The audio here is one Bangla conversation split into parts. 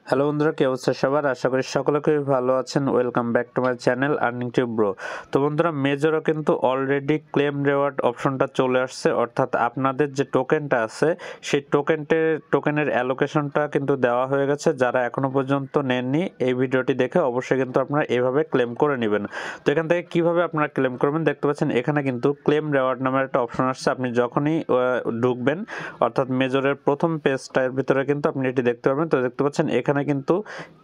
হ্যালো বন্ধুরা, কি অবস্থা সবার? আশা করি সকলে খুবই ভালো আছেন। Welcome back to my channel earning tube bro. তো বন্ধুরা, মেজরও কিন্তু অলরেডি ক্লেম রিওয়ার্ড অপশনটা চলে আসছে, অর্থাৎ আপনাদের যে টোকেনটা আছে সেই টোকেনের অ্যালোকেশনটা কিন্তু দেওয়া হয়ে গেছে। যারা এখনো পর্যন্ত নেননি, এই ভিডিওটি দেখে অবশ্যই কিন্তু আপনারা এভাবে ক্লেম করে নেবেন। তো এখান থেকে কিভাবে আপনারা ক্লেম করবেন দেখতে পাচ্ছেন, এখানে কিন্তু ক্লেম রিওয়ার্ড নামের একটা অপশন আসছে। আপনি যখনই ঢুকবেন, অর্থাৎ মেজরের প্রথম পেজটার ভিতরে কিন্তু আপনি এটি দেখতে পাবেন। তো দেখতে পাচ্ছেন এখানে কিন্তু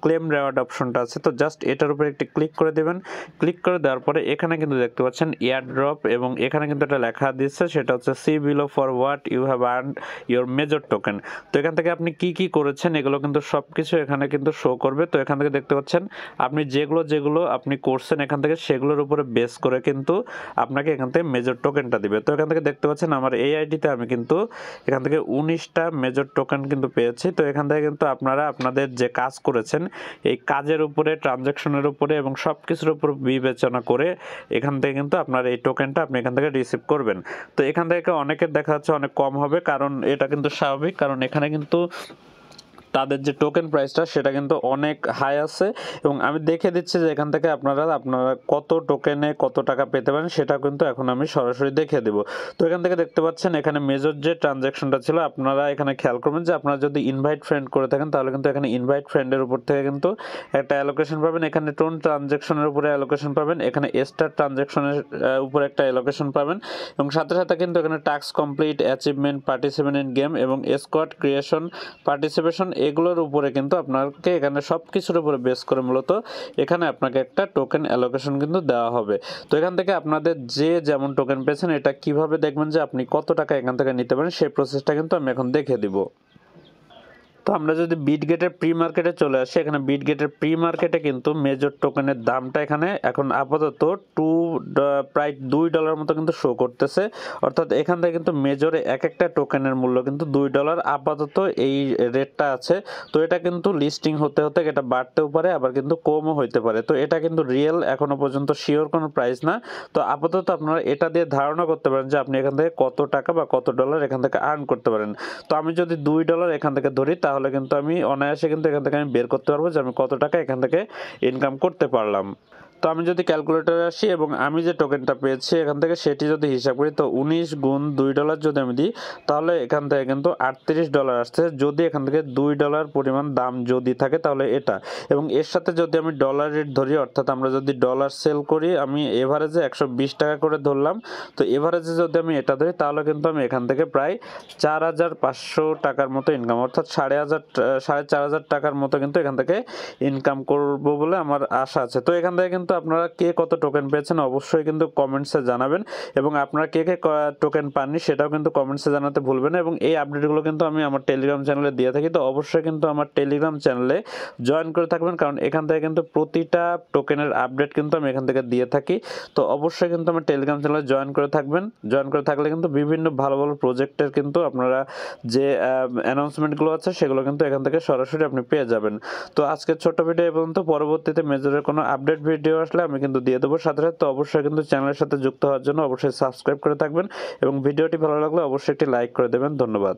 ক্লেম রিওয়ার্ড অপশনটা আছে। তো জাস্ট এটার উপরে একটি ক্লিক করে দেবেন। ক্লিক করে দেওয়ার পরে এখানে কিন্তু দেখতে পাচ্ছেন এয়ার ড্রপ, এবং এখানে কিন্তু একটা লেখা দিচ্ছে, সেটা হচ্ছে see below for what you have earned your major token. তো এখান থেকে আপনি কি কি করেছেন এগুলো কিন্তু সবকিছু এখানে কিন্তু শো করবে। তো এখান থেকে দেখতে পাচ্ছেন আপনি যেগুলো আপনি করছেন এখান থেকে সেগুলোর উপরে বেস করে কিন্তু আপনাকে এখান থেকে মেজর টোকেনটা দিবে। তো এখান থেকে দেখতে পাচ্ছেন আমার এই আইডিতে আমি কিন্তু এখান থেকে 19টা মেজর টোকেন কিন্তু পেয়েছি। তো এখান থেকে কিন্তু আপনারা আপনাদের যে কাজ করেছেন এই কাজের উপরে, ট্রানজ্যাকশনের উপরে এবং সব কিছুর উপর বিবেচনা করে এখান থেকে কিন্তু আপনার এই টোকেনটা আপনি এখান থেকে রিসিভ করবেন। তো এখান থেকে অনেকের দেখা যাচ্ছে অনেক কম হবে, কারণ এটা কিন্তু স্বাভাবিক, কারণ এখানে কিন্তু তাদের যে টোকেন প্রাইসটা সেটা কিন্তু অনেক হাই আছে, এবং আমি দেখে দিচ্ছি যে এখান থেকে আপনারা কত টোকেনে কত টাকা পেতে পারেন সেটা কিন্তু এখন আমি সরাসরি দেখে দেব। তো এখান থেকে দেখতে পাচ্ছেন এখানে মেজর যে ট্রানজ্যাকশনটা ছিল, আপনারা এখানে খেয়াল করবেন যে আপনারা যদি ইনভাইট ফ্রেন্ড করে থাকেন তাহলে কিন্তু এখানে ইনভাইট ফ্রেন্ডের উপর থেকে কিন্তু একটা অ্যালোকেশন পাবেন, এখানে টোন ট্রানজ্যাকশনের উপরে অ্যালোকেশন পাবেন, এখানে স্টার ট্রানজ্যাকশনের উপরে একটা অ্যালোকেশন পাবেন, এবং সাথে সাথে কিন্তু এখানে task complete, achievement, participant in game এবং স্কোয়াড ক্রিয়েশন, পার্টিসিপেশন, এগুলোর উপরে কিন্তু আপনাকে এখানে সব কিছুর উপরে বেস করে মূলত এখানে আপনাকে একটা টোকেন অ্যালোকেশন কিন্তু দেওয়া হবে। তো এখান থেকে আপনাদের যে যেমন টোকেন পেয়েছেন এটা কিভাবে দেখবেন যে আপনি কত টাকা এখান থেকে নিতে পারেন সেই প্রসেসটা কিন্তু আমি এখন দেখে দিব। তো আমরা যদি বিটগেটের প্রি মার্কেটে চলে আসি, এখানে বিটগেটের প্রি মার্কেটে কিন্তু মেজর টোকেনের দামটা এখানে এখন আপাতত প্রায় $2 মতো কিন্তু শো করতেছে, অর্থাৎ এখান থেকে কিন্তু মেজরে এক একটা টোকেনের মূল্য কিন্তু $2 আপাতত এই রেটটা আছে। তো এটা কিন্তু লিস্টিং হতে হতে এটা বাড়তেও পারে, আবার কিন্তু কমও হইতে পারে। তো এটা কিন্তু রিয়েল এখনো পর্যন্ত শিওর কোনো প্রাইস না। তো আপাতত আপনারা এটা দিয়ে ধারণা করতে পারেন যে আপনি এখান থেকে কত টাকা বা কত ডলার এখান থেকে আর্ন করতে পারেন। তো আমি যদি $2 এখান থেকে ধরি তাহলে কিন্তু আমি অনায়াসে কিন্তু এখান থেকে আমি বের করতে পারবো যে আমি কত টাকা এখান থেকে ইনকাম করতে পারলাম। তো আমি যদি ক্যালকুলেটরে আসি এবং আমি যে টোকেনটা পেয়েছি এখান থেকে সেটি যদি হিসাব করি, তো 19 গুণ $2 যদি আমি দিই তাহলে এখান থেকে কিন্তু $38 আসছে, যদি এখান থেকে $2 পরিমাণ দাম যদি থাকে তাহলে এটা, এবং এর সাথে যদি আমি ডলার রেট ধরি, অর্থাৎ আমরা যদি ডলার সেল করি, আমি এভারেজে 120 টাকা করে ধরলাম। তো এভারেজে যদি আমি এটা ধরি তাহলে কিন্তু আমি এখান থেকে প্রায় 4,500 টাকার মতো ইনকাম, অর্থাৎ 4,500 টাকার মতো কিন্তু এখান থেকে ইনকাম করব বলে আমার আশা আছে। তো এখান থেকে কিন্তু আপনারা কে কত টোকেন পেয়েছেন অবশ্যই কিন্তু কমেন্টসে জানাবেন, এবং আপনারা কে কে টোকেন পাননি সেটাও কিন্তু কমেন্টসে জানাতে ভুলবেন না। এবং এই আপডেটগুলো কিন্তু আমি আমার টেলিগ্রাম চ্যানেলে দিয়ে থাকি, তো অবশ্যই কিন্তু আমার টেলিগ্রাম চ্যানেলে জয়েন করে থাকবেন, কারণ এখান থেকে কিন্তু প্রতিটা টোকেনের আপডেট কিন্তু আমি এখান থেকে দিয়ে থাকি। তো অবশ্যই কিন্তু আমার টেলিগ্রাম চ্যানেলে জয়েন করে থাকবেন। জয়েন করে থাকলে কিন্তু বিভিন্ন ভালো ভালো প্রজেক্টের কিন্তু আপনারা যে অ্যানাউন্সমেন্টগুলো আছে সেগুলো কিন্তু এখান থেকে সরাসরি আপনি পেয়ে যাবেন। তো আজকের ছোট্ট ভিডিও এই পর্যন্ত। পরবর্তীতে মেজরের কোনো আপডেট ভিডিও আসলে আমি কিন্তু দিয়ে দেবো সাথে সাথে। তো অবশ্যই কিন্তু চ্যানেলের সাথে যুক্ত হওয়ার জন্য অবশ্যই সাবস্ক্রাইব করে থাকবেন, এবং ভিডিওটি ভালো লাগলে অবশ্যই একটি লাইক করে দেবেন। ধন্যবাদ।